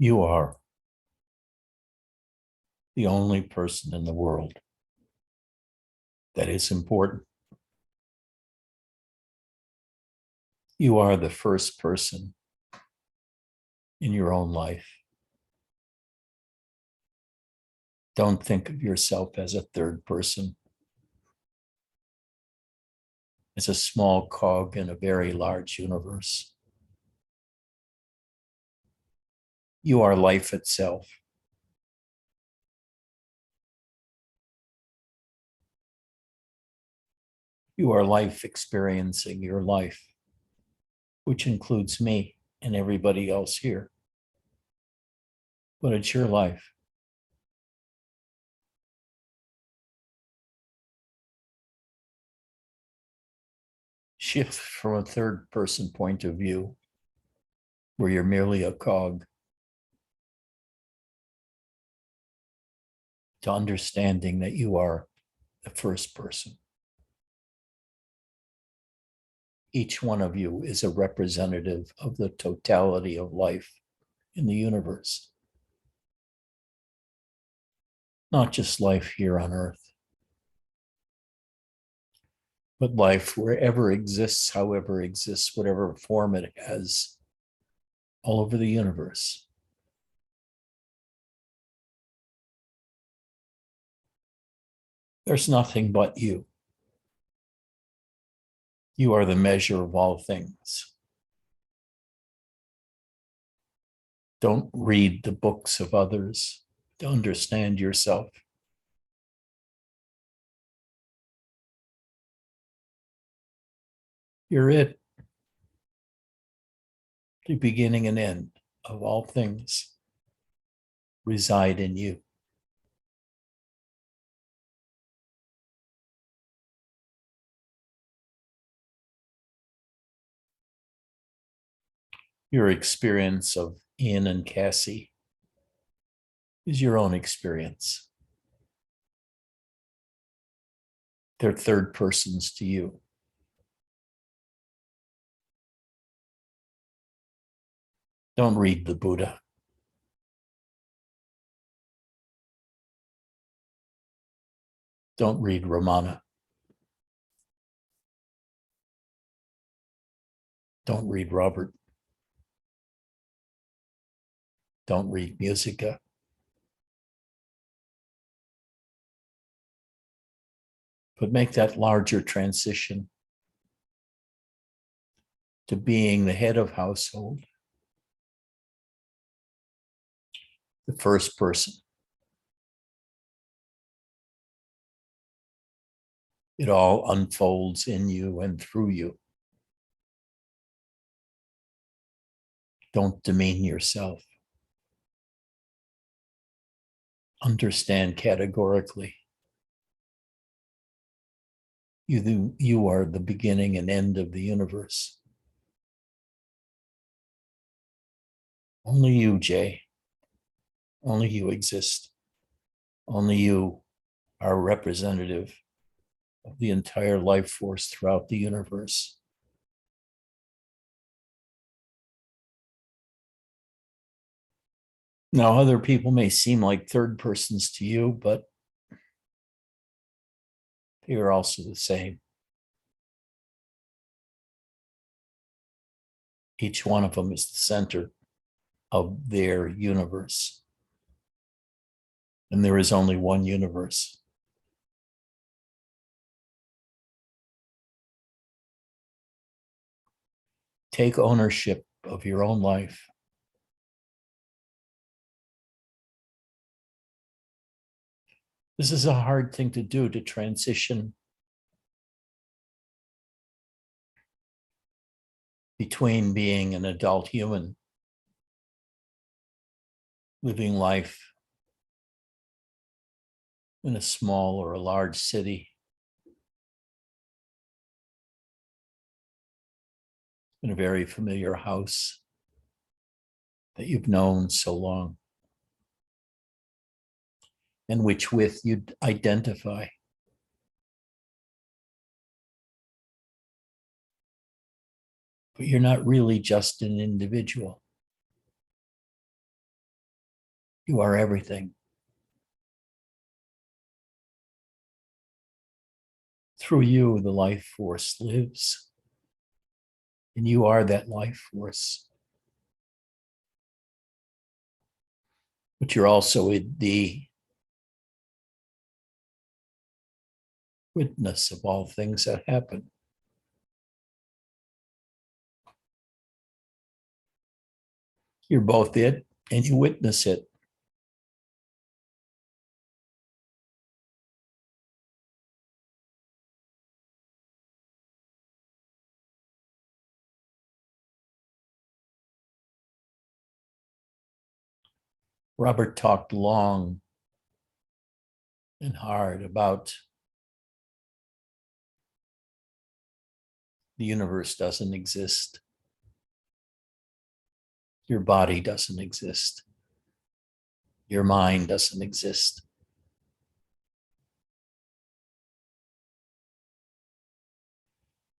You are the only person in the world that is important. You are the first person in your own life. Don't think of yourself as a third person, as a small cog in a very large universe. You are life itself. You are life experiencing your life, which includes me and everybody else here. But it's your life. Shift from a third person point of view, where you're merely a cog, to understanding that you are the first person. Each one of you is a representative of the totality of life in the universe. Not just life here on Earth, but life wherever exists, however exists, whatever form it has, all over the universe. There's nothing but you. You are the measure of all things. Don't read the books of others to understand yourself. You're it. The beginning and end of all things reside in you. Your experience of Ian and Cassie is your own experience. They're third persons to you. Don't read the Buddha. Don't read Ramana. Don't read Robert. Don't read Musica. But make that larger transition to being the head of household, the first person. It all unfolds in you and through you. Don't demean yourself. Understand categorically. You are the beginning and end of the universe. Only you, Jay. Only you exist. Only you are representative of the entire life force throughout the universe. Now, other people may seem like third persons to you, but they are also the same. Each one of them is the center of their universe. And there is only one universe. Take ownership of your own life. This is a hard thing to do, to transition between being an adult human, living life in a small or a large city, in a very familiar house that you've known so long, and which with you identify. But you're not really just an individual. You are everything. Through you, the life force lives, and you are that life force. But you're also the witness of all things that happen. You're both it and you witness it. Robert talked long and hard about the universe doesn't exist. Your body doesn't exist. Your mind doesn't exist.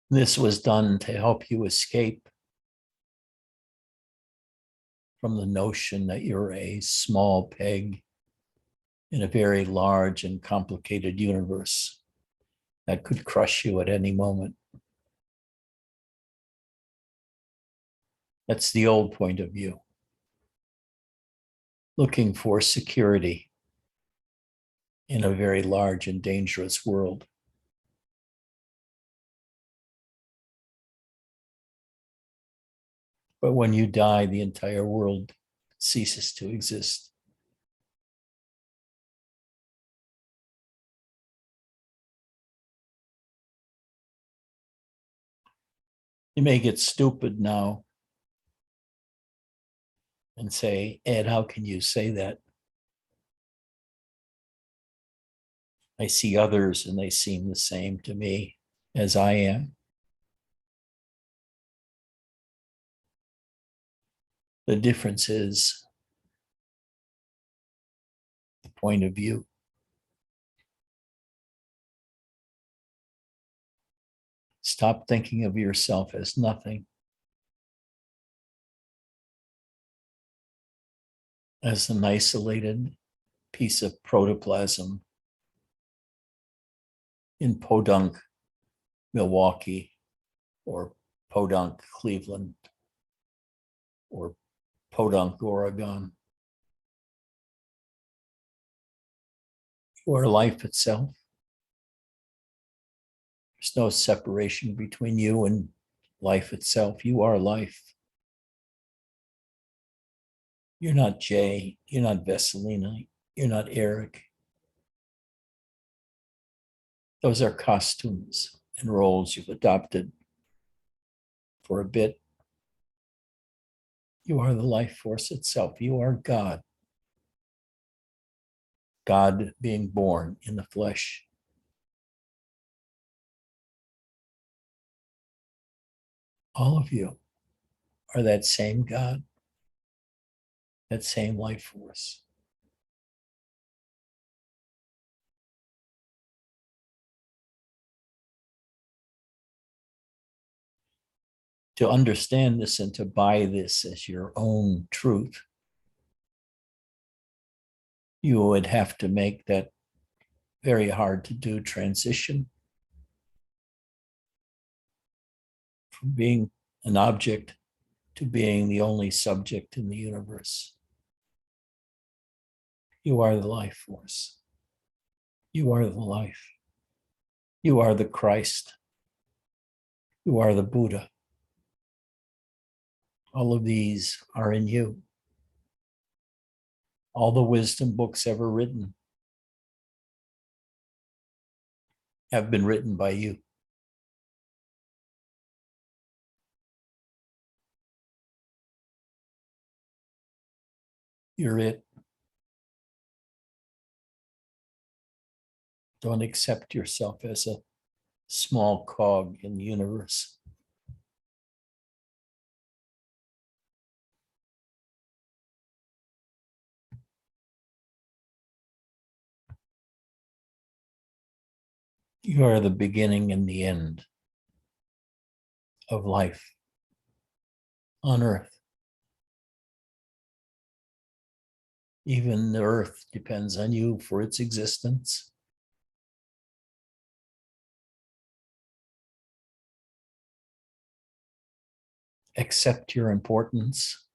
This was done to help you escape from the notion that you're a small peg in a very large and complicated universe that could crush you at any moment. That's the old point of view. Looking for security in a very large and dangerous world. But when you die, the entire world ceases to exist. You may get stupid now and say, Ed, how can you say that? I see others and they seem the same to me as I am. The difference is the point of view. Stop thinking of yourself as nothing, as an isolated piece of protoplasm in Podunk, Milwaukee, or Podunk, Cleveland, or Podunk, Oregon. You are life itself. There's no separation between you and life itself. You are life. You're not Jay. You're not Vesselina. You're not Eric. Those are costumes and roles you've adopted for a bit. You are the life force itself. You are God. God being born in the flesh. All of you are that same God, that same life force. To understand this and to buy this as your own truth, you would have to make that very hard to do transition from being an object to being the only subject in the universe. You are the life force. You are the life. You are the Christ. You are the Buddha. All of these are in you. All the wisdom books ever written have been written by you. You're it. Don't accept yourself as a small cog in the universe. You are the beginning and the end of life on earth. Even the earth depends on you for its existence. Accept your importance.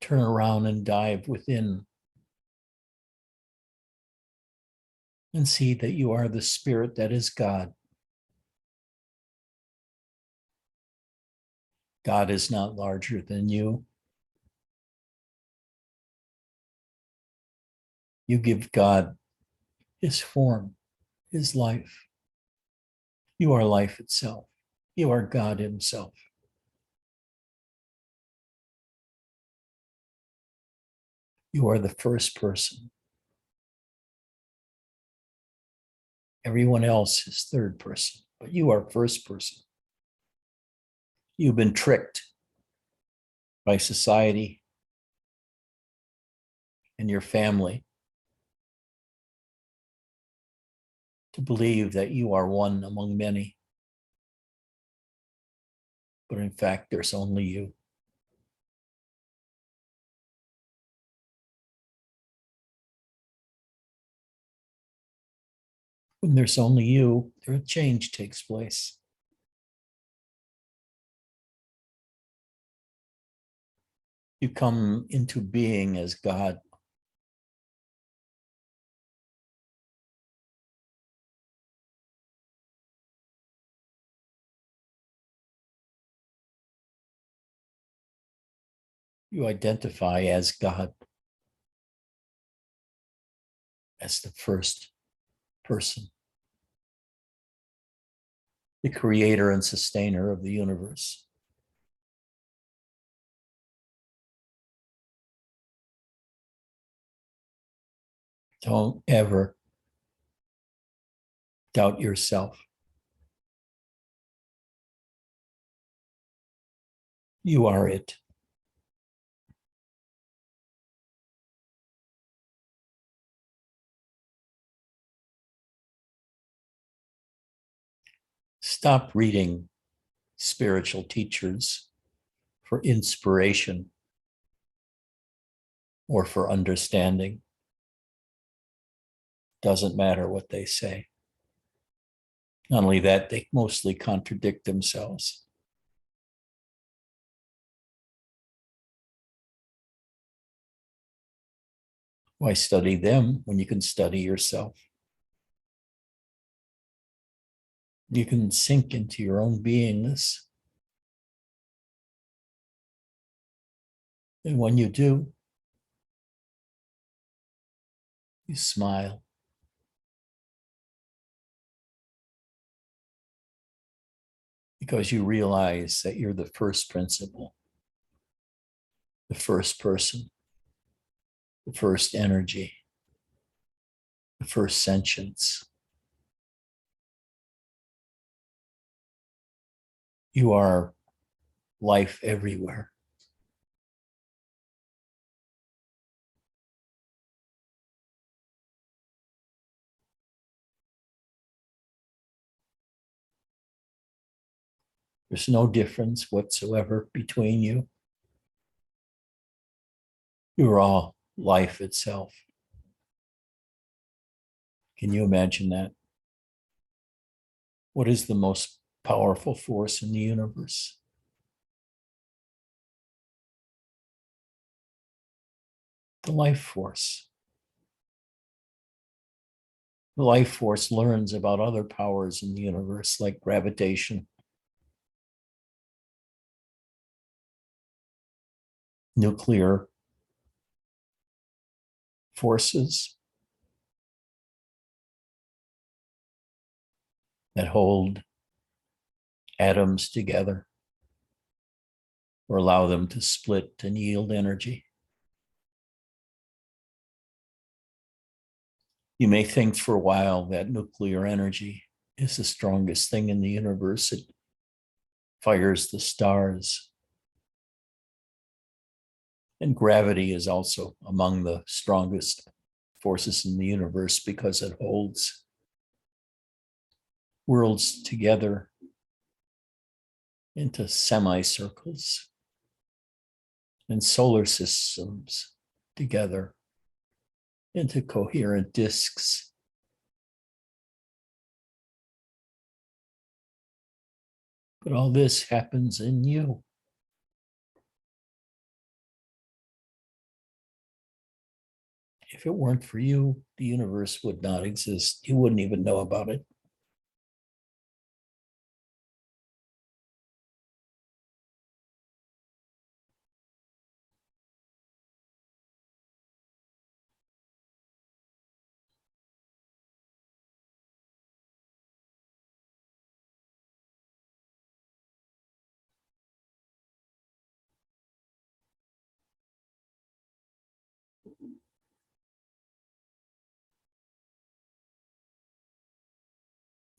Turn around and dive within and see that you are the spirit that is God. God is not larger than you. You give God his form, his life. You are life itself. You are God himself. You are the first person. Everyone else is third person, but you are first person. You've been tricked by society and your family to believe that you are one among many. But in fact, there's only you. When there's only you, a change takes place. You come into being as God. You identify as God, as the first person, the creator and sustainer of the universe. Don't ever doubt yourself. You are it. Stop reading spiritual teachers for inspiration or for understanding. Doesn't matter what they say. Not only that, they mostly contradict themselves. Why study them when you can study yourself? You can sink into your own beingness. And when you do, you smile. Because you realize that you're the first principle, the first person, the first energy, the first sentience. You are life everywhere. There's no difference whatsoever between you. You're all life itself. Can you imagine that? What is the most powerful force in the universe? The life force. The life force learns about other powers in the universe, like gravitation, nuclear forces that hold atoms together or allow them to split and yield energy. You may think for a while that nuclear energy is the strongest thing in the universe. It fires the stars. And gravity is also among the strongest forces in the universe because it holds worlds together into semicircles and solar systems together into coherent disks. But all this happens in you. If it weren't for you, the universe would not exist. You wouldn't even know about it.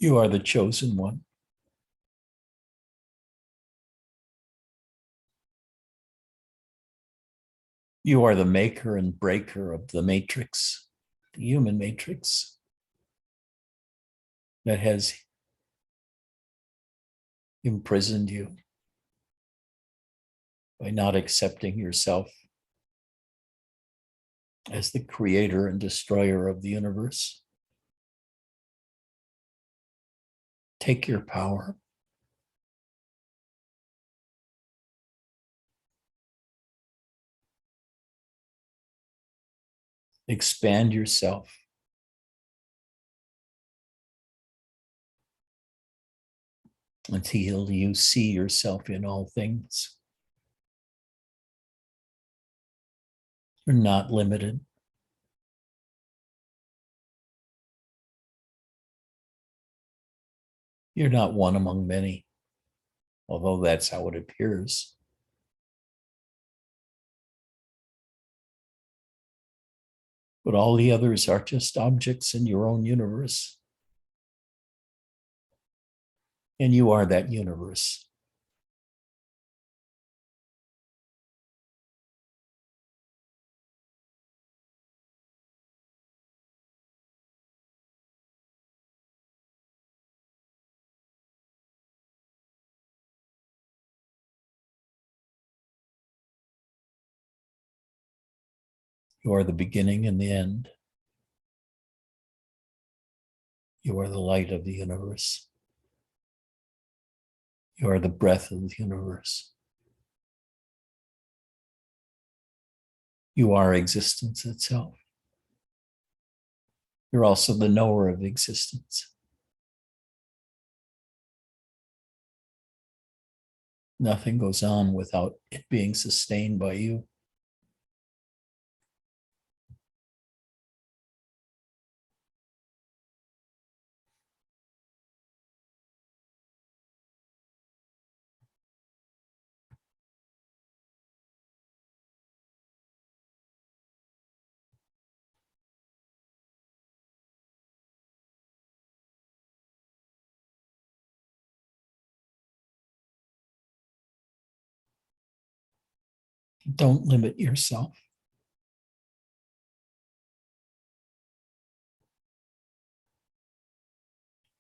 You are the chosen one. You are the maker and breaker of the matrix, the human matrix that has imprisoned you by not accepting yourself as the creator and destroyer of the universe. Take your power. Expand yourself. Until you see yourself in all things. You're not limited. You're not one among many, although that's how it appears. But all the others are just objects in your own universe. And you are that universe. You are the beginning and the end. You are the light of the universe. You are the breath of the universe. You are existence itself. You're also the knower of existence. Nothing goes on without it being sustained by you. Don't limit yourself.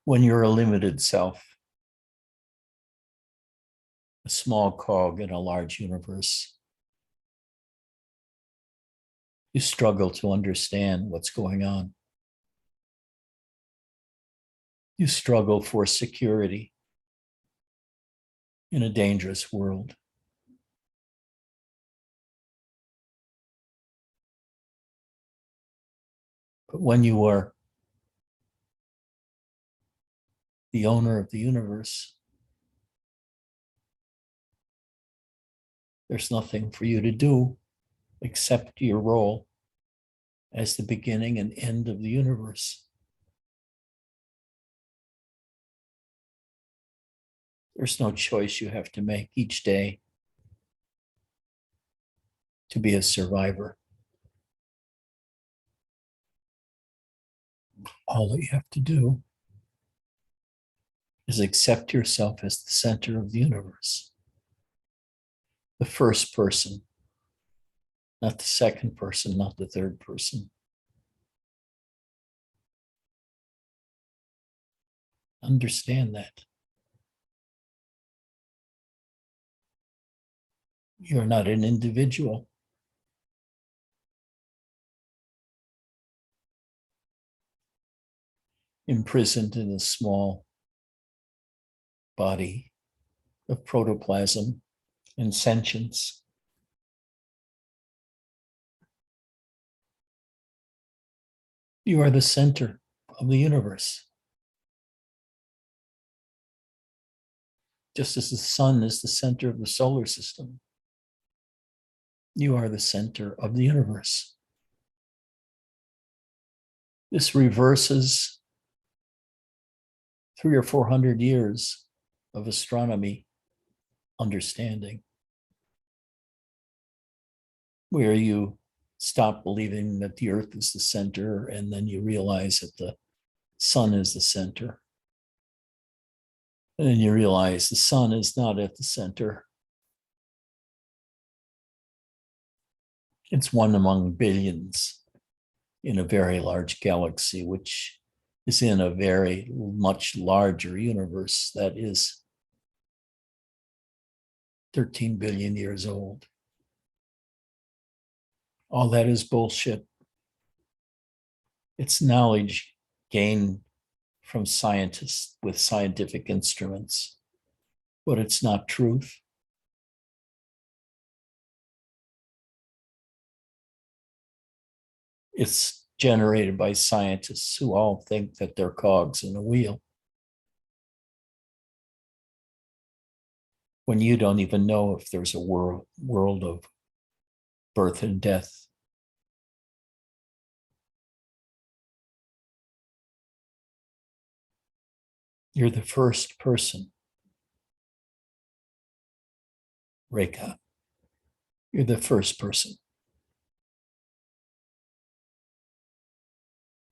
When you're a limited self, a small cog in a large universe, you struggle to understand what's going on. You struggle for security in a dangerous world. But when you are the owner of the universe, there's nothing for you to do except your role as the beginning and end of the universe. There's no choice you have to make each day to be a survivor. All that you have to do is accept yourself as the center of the universe, the first person, not the second person, not the third person. Understand that. You're not an individual imprisoned in a small body of protoplasm and sentience. You are the center of the universe, just as the sun is the center of the solar system. You are the center of the universe. This reverses 300 or 400 years of astronomy understanding, where you stop believing that the earth is the center and then you realize that the sun is the center. And then you realize the sun is not at the center. It's one among billions in a very large galaxy, which is in a very much larger universe that is 13 billion years old. All that is bullshit. It's knowledge gained from scientists with scientific instruments, but it's not truth. It's generated by scientists who all think that they're cogs in a wheel, when you don't even know if there's a world of birth and death. You're the first person, Rekha. You're the first person.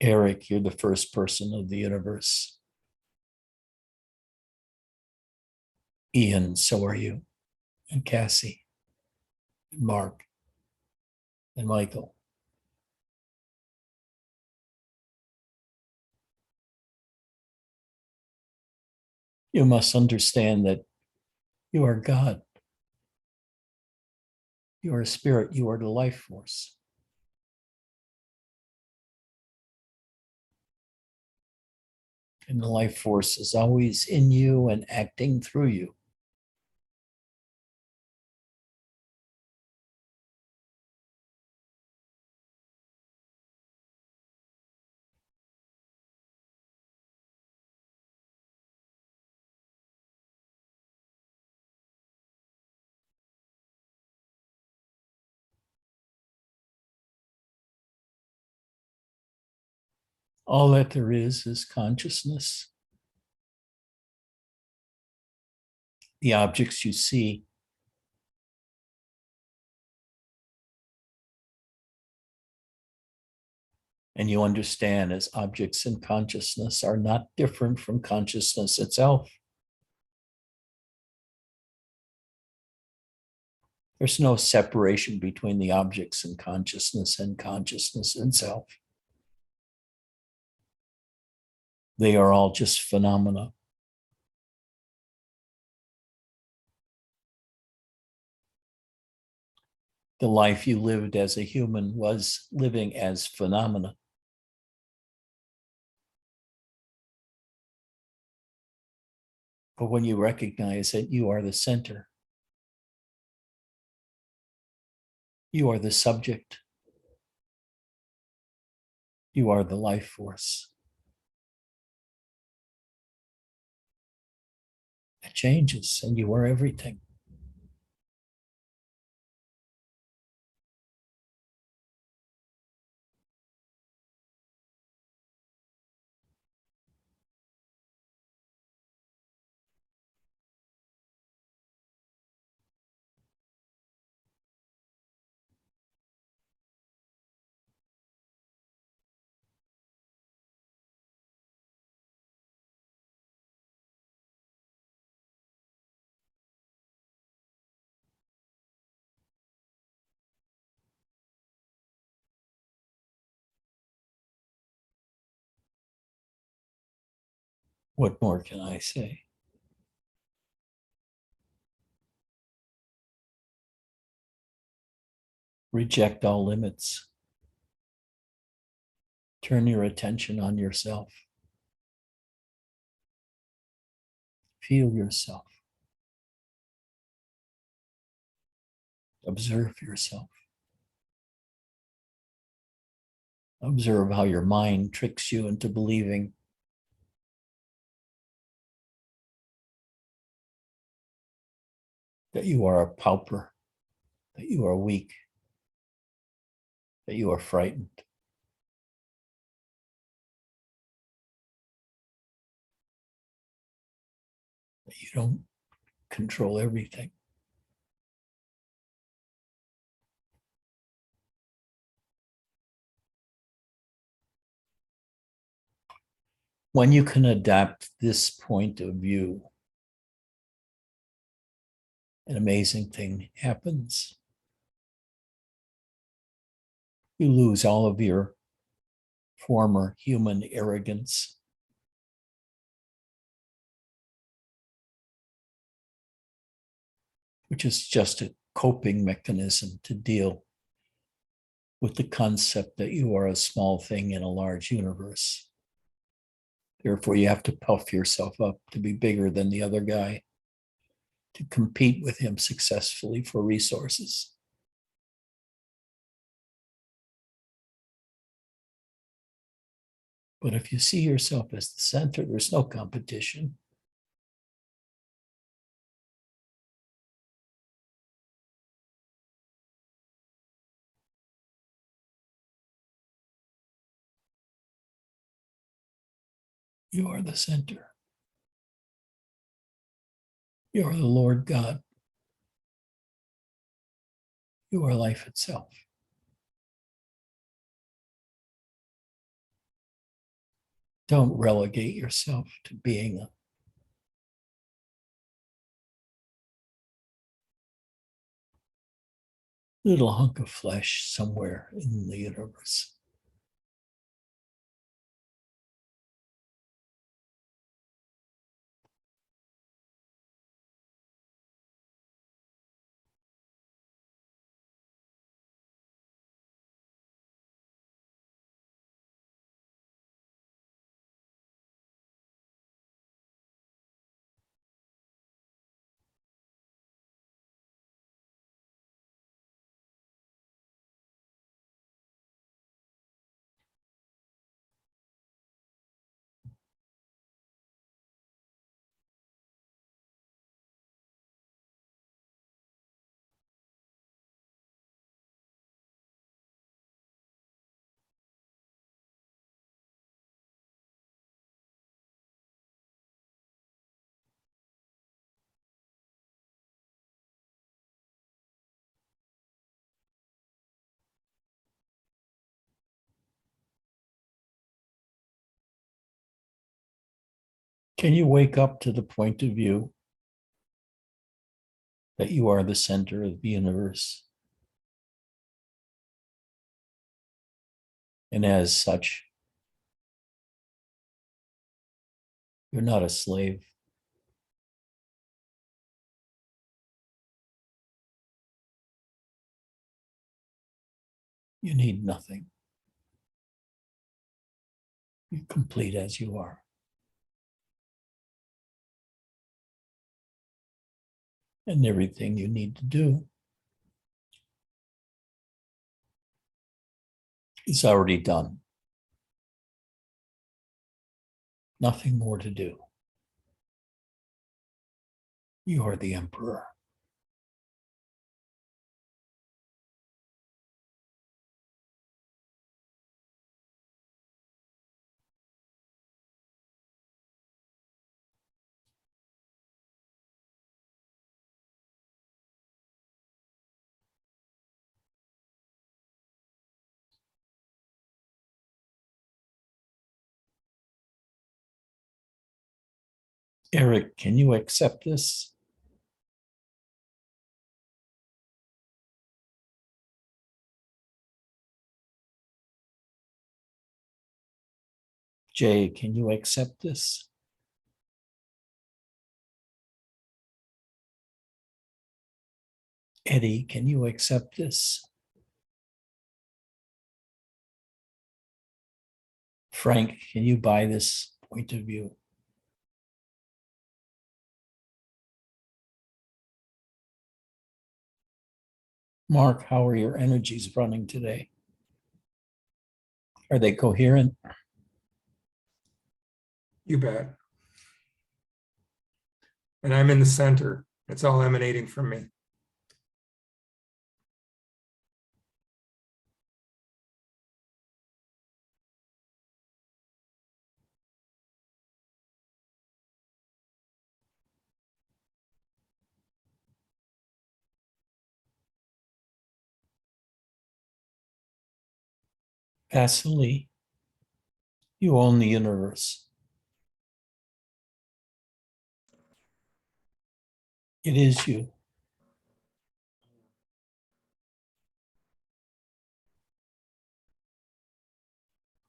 Eric, you're the first person of the universe. Ian, so are you. And Cassie, and Mark, and Michael. You must understand that you are God. You are a spirit. You are the life force. And the life force is always in you and acting through you. All that there is consciousness. The objects you see and you understand as objects in consciousness are not different from consciousness itself. There's no separation between the objects in consciousness and consciousness itself. They are all just phenomena. The life you lived as a human was living as phenomena. But when you recognize that you are the center, you are the subject, you are the life force, it changes and you are everything. What more can I say? Reject all limits. Turn your attention on yourself. Feel yourself. Observe yourself. Observe how your mind tricks you into believing that you are a pauper, that you are weak, that you are frightened. That you don't control everything. When you can adapt this point of view, an amazing thing happens. You lose all of your former human arrogance. Which is just a coping mechanism to deal with the concept that you are a small thing in a large universe. Therefore, you have to puff yourself up to be bigger than the other guy, to compete with him successfully for resources. But if you see yourself as the center, there's no competition. You are the center. You are the Lord God. You are life itself. Don't relegate yourself to being a little hunk of flesh somewhere in the universe. Can you wake up to the point of view that you are the center of the universe? And as such, you're not a slave. You need nothing. You're complete as you are. And everything you need to do is already done. Nothing more to do. You are the emperor. Eric, can you accept this? Jay, can you accept this? Eddie, can you accept this? Frank, can you buy this point of view? Mark, how are your energies running today? Are they coherent? You bet. And I'm in the center. It's all emanating from me. Vasily, you own the universe. It is you.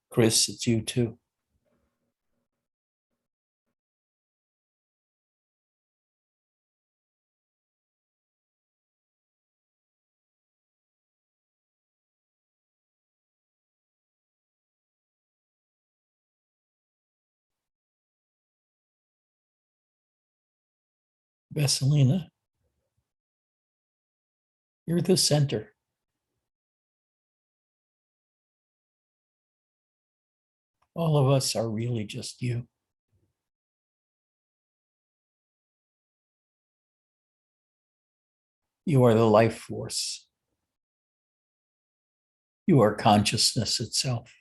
Chris, it's you too. Vasilina, you're the center. All of us are really just you. You are the life force. You are consciousness itself.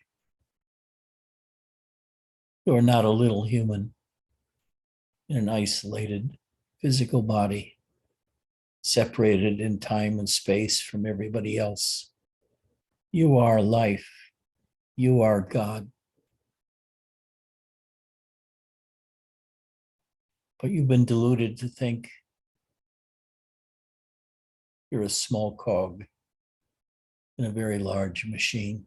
You are not a little human in an isolated physical body, separated in time and space from everybody else. You are life. You are God. But you've been deluded to think you're a small cog in a very large machine.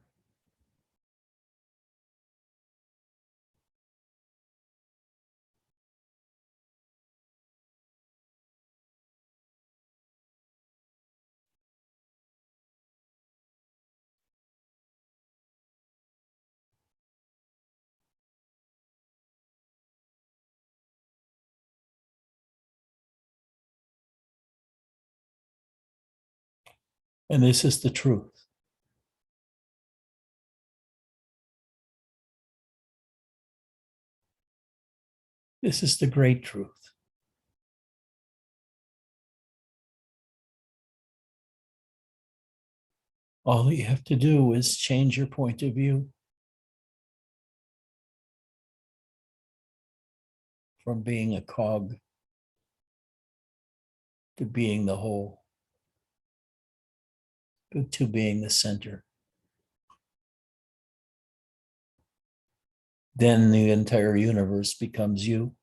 And this is the truth. This is the great truth. All that you have to do is change your point of view from being a cog to being the whole, to being the center. Then the entire universe becomes you.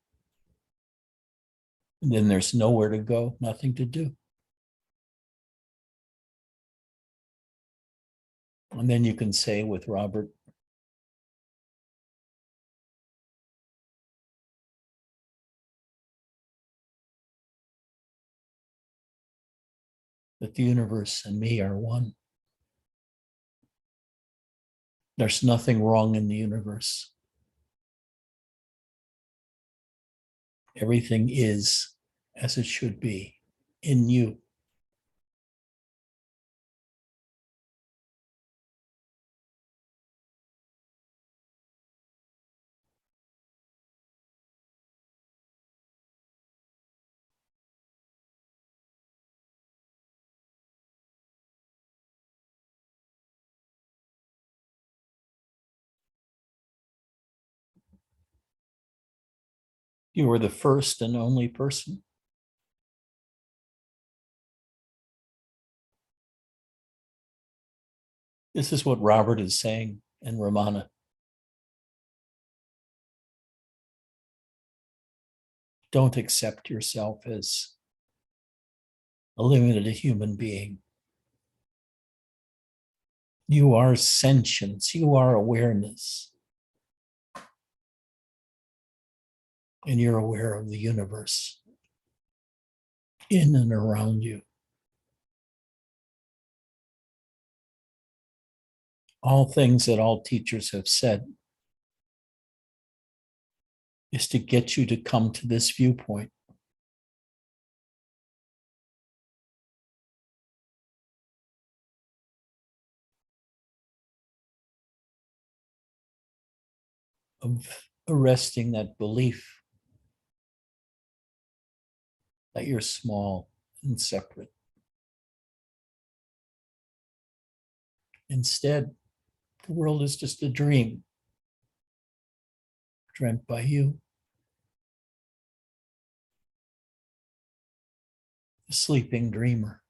And then there's nowhere to go, nothing to do. And then you can say with Robert, that the universe and me are one. There's nothing wrong in the universe. Everything is as it should be in you. You are the first and only person. This is what Robert is saying and Ramana. Don't accept yourself as a limited human being. You are sentience, you are awareness. And you're aware of the universe in and around you. All things that all teachers have said is to get you to come to this viewpoint. Of arresting that belief that you're small and separate. Instead, the world is just a dream dreamt by you. A sleeping dreamer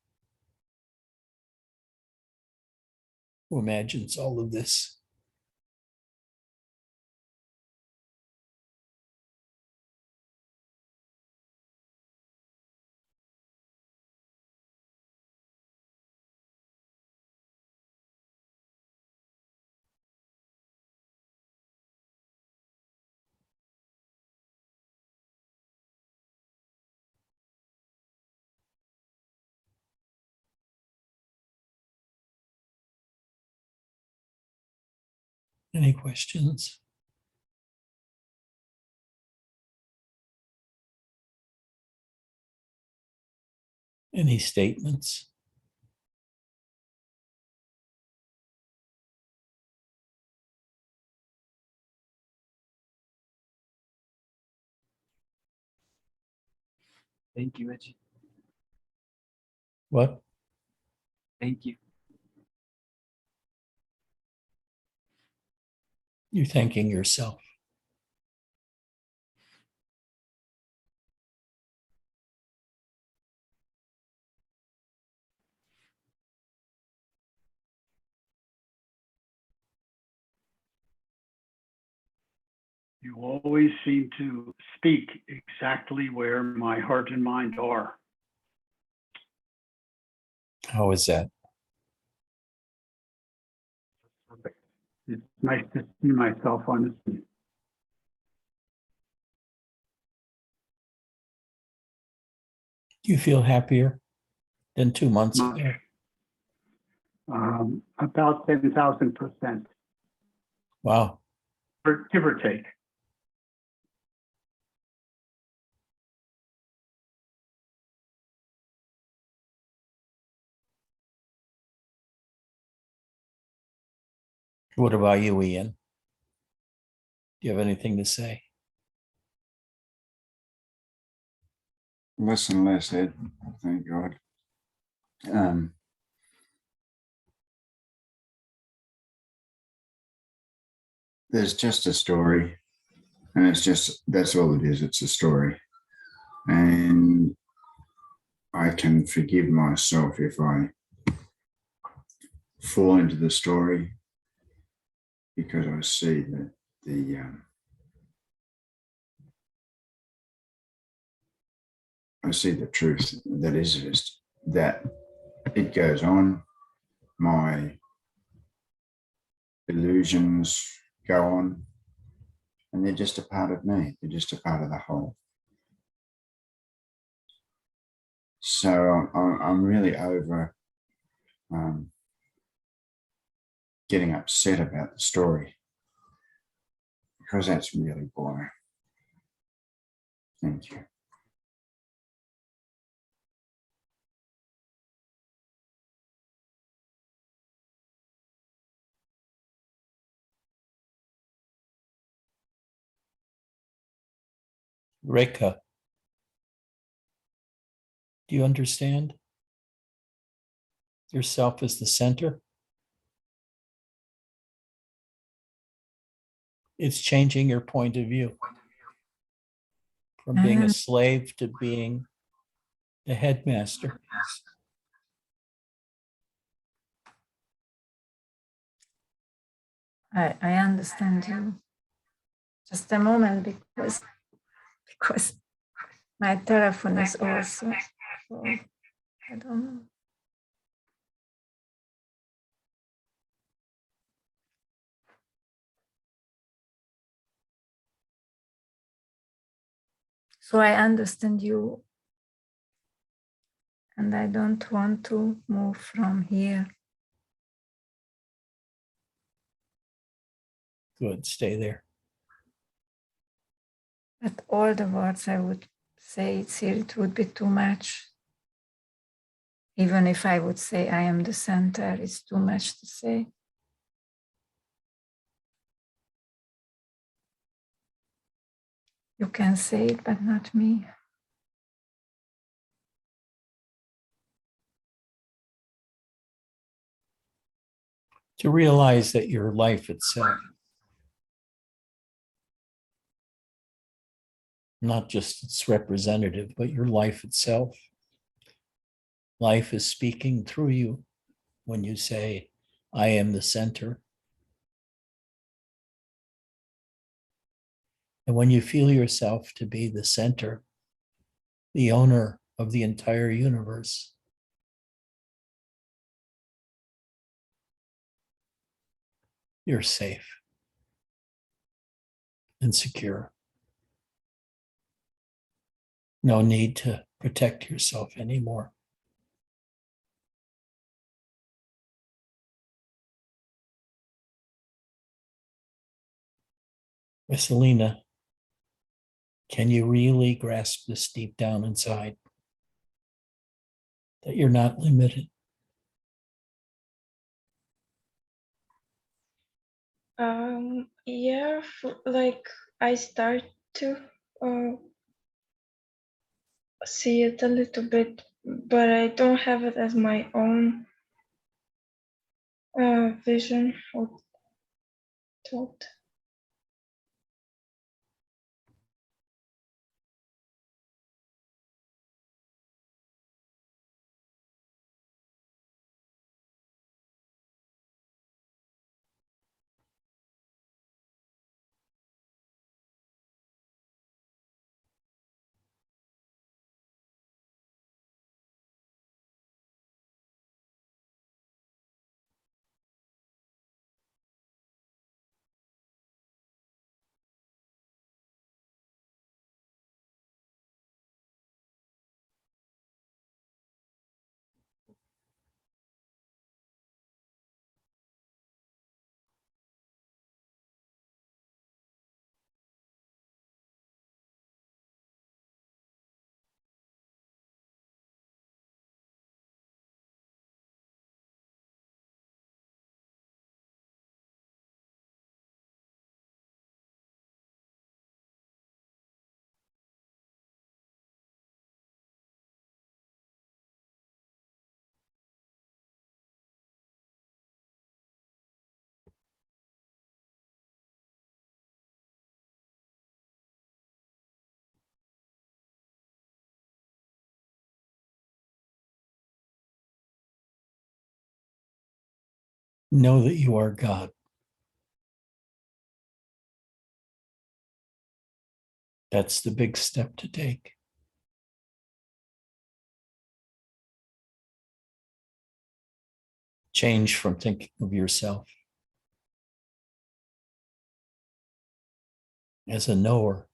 who imagines all of this. Any questions? Any statements? Thank you, Edgy. What? Thank you. You're thanking yourself. You always seem to speak exactly where my heart and mind are. How is that? It's nice to see myself on the screen. Do you feel happier than 2 months ago? About 10,000%, Wow. give or take. What about you, Ian? Do you have anything to say? Less and less, Ed. Thank God. There's just a story, and that's all it is. It's a story, and I can forgive myself if I fall into the story because I see that I see the truth that is just that it goes on. My illusions go on, and they're just a part of me. They're just a part of the whole. So I'm really over getting upset about the story because that's really boring. Thank you. Rekha, do you understand? Yourself as the center. It's changing your point of view from being a slave to being the headmaster. I understand you. Just a moment, because my telephone is also, so I don't know. So I understand you, and I don't want to move from here. Good, stay there. But all the words I would say, it would be too much. Even if I would say I am the center, it's too much to say. You can say it, but not me. To realize that your life itself, not just its representative, but your life itself, life is speaking through you when you say, I am the center. And when you feel yourself to be the center, the owner of the entire universe, you're safe and secure. No need to protect yourself anymore. Messalina, can you really grasp this deep down inside? That you're not limited? Yeah, like I start to see it a little bit, but I don't have it as my own vision or thought. Know that you are God. That's the big step to take. Change from thinking of yourself as a knower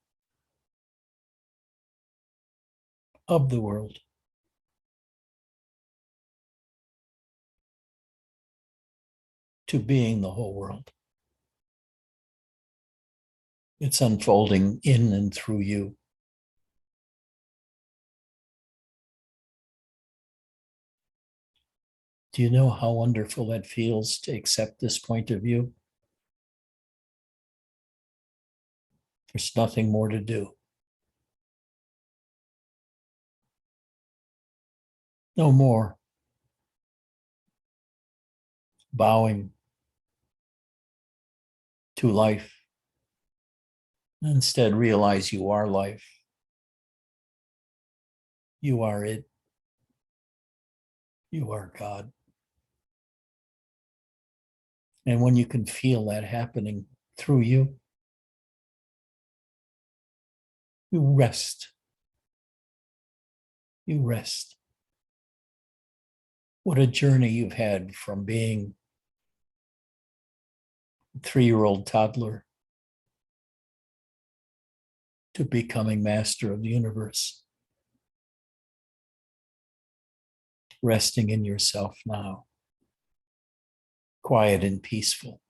of the world to being the whole world. It's unfolding in and through you. Do you know how wonderful that feels to accept this point of view? There's nothing more to do. No more bowing to life. Instead, realize you are life. You are it. You are God. And when you can feel that happening through you, you rest. You rest. What a journey you've had from being a 3-year-old toddler to becoming master of the universe. Resting in yourself now, quiet and peaceful.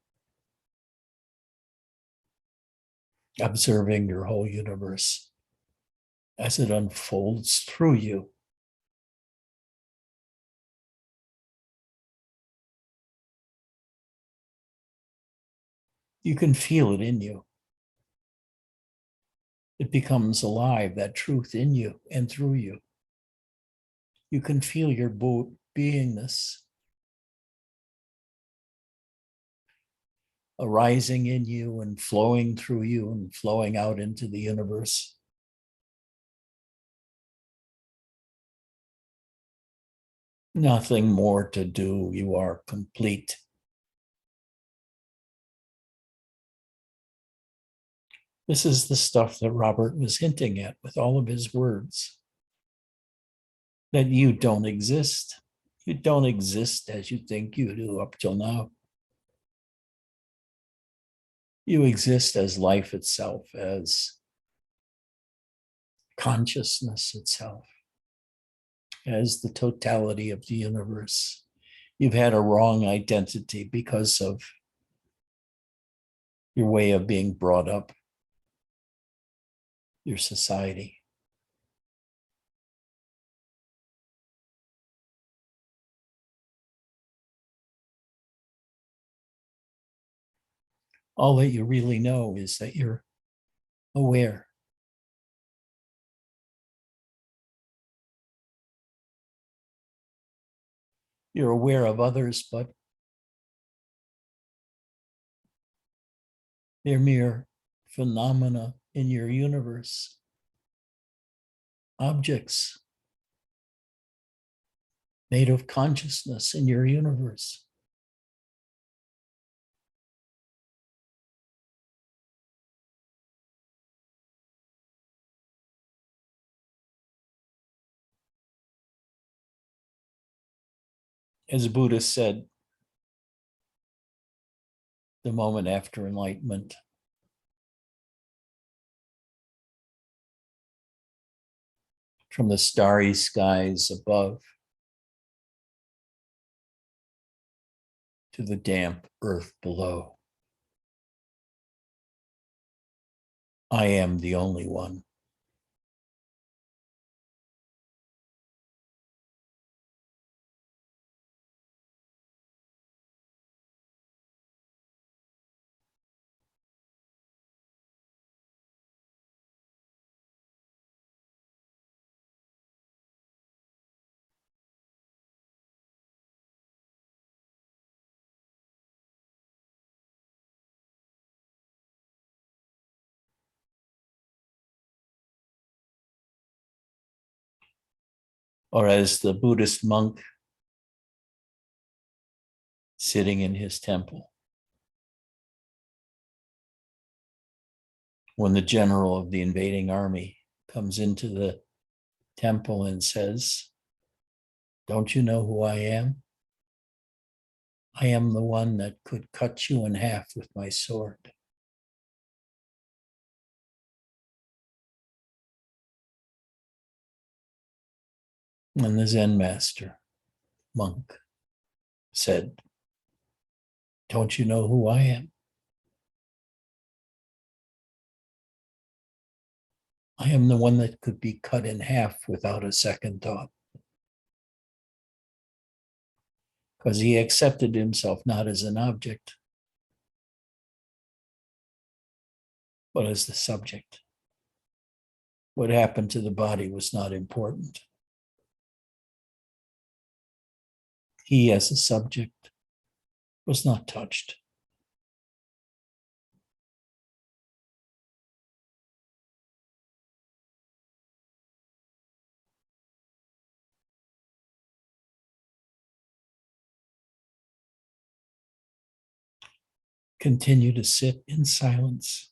observing your whole universe as it unfolds through you. You can feel it in you. It becomes alive, that truth in you and through you. You can feel your beingness arising in you and flowing through you and flowing out into the universe. Nothing more to do. You are complete. This is the stuff that Robert was hinting at with all of his words. That you don't exist. You don't exist as you think you do up till now. You exist as life itself, as consciousness itself, as the totality of the universe. You've had a wrong identity because of your way of being brought up, your society. All that you really know is that you're aware. You're aware of others, but they're mere phenomena in your universe, objects made of consciousness in your universe. As Buddha said, the moment after enlightenment, from the starry skies above to the damp earth below, I am the only one. Or as the Buddhist monk sitting in his temple, when the general of the invading army comes into the temple and says, "Don't you know who I am? I am the one that could cut you in half with my sword." And the Zen master, monk, said, "Don't you know who I am? I am the one that could be cut in half without a second thought." Because he accepted himself not as an object, but as the subject. What happened to the body was not important. He, as a subject, was not touched. Continue to sit in silence.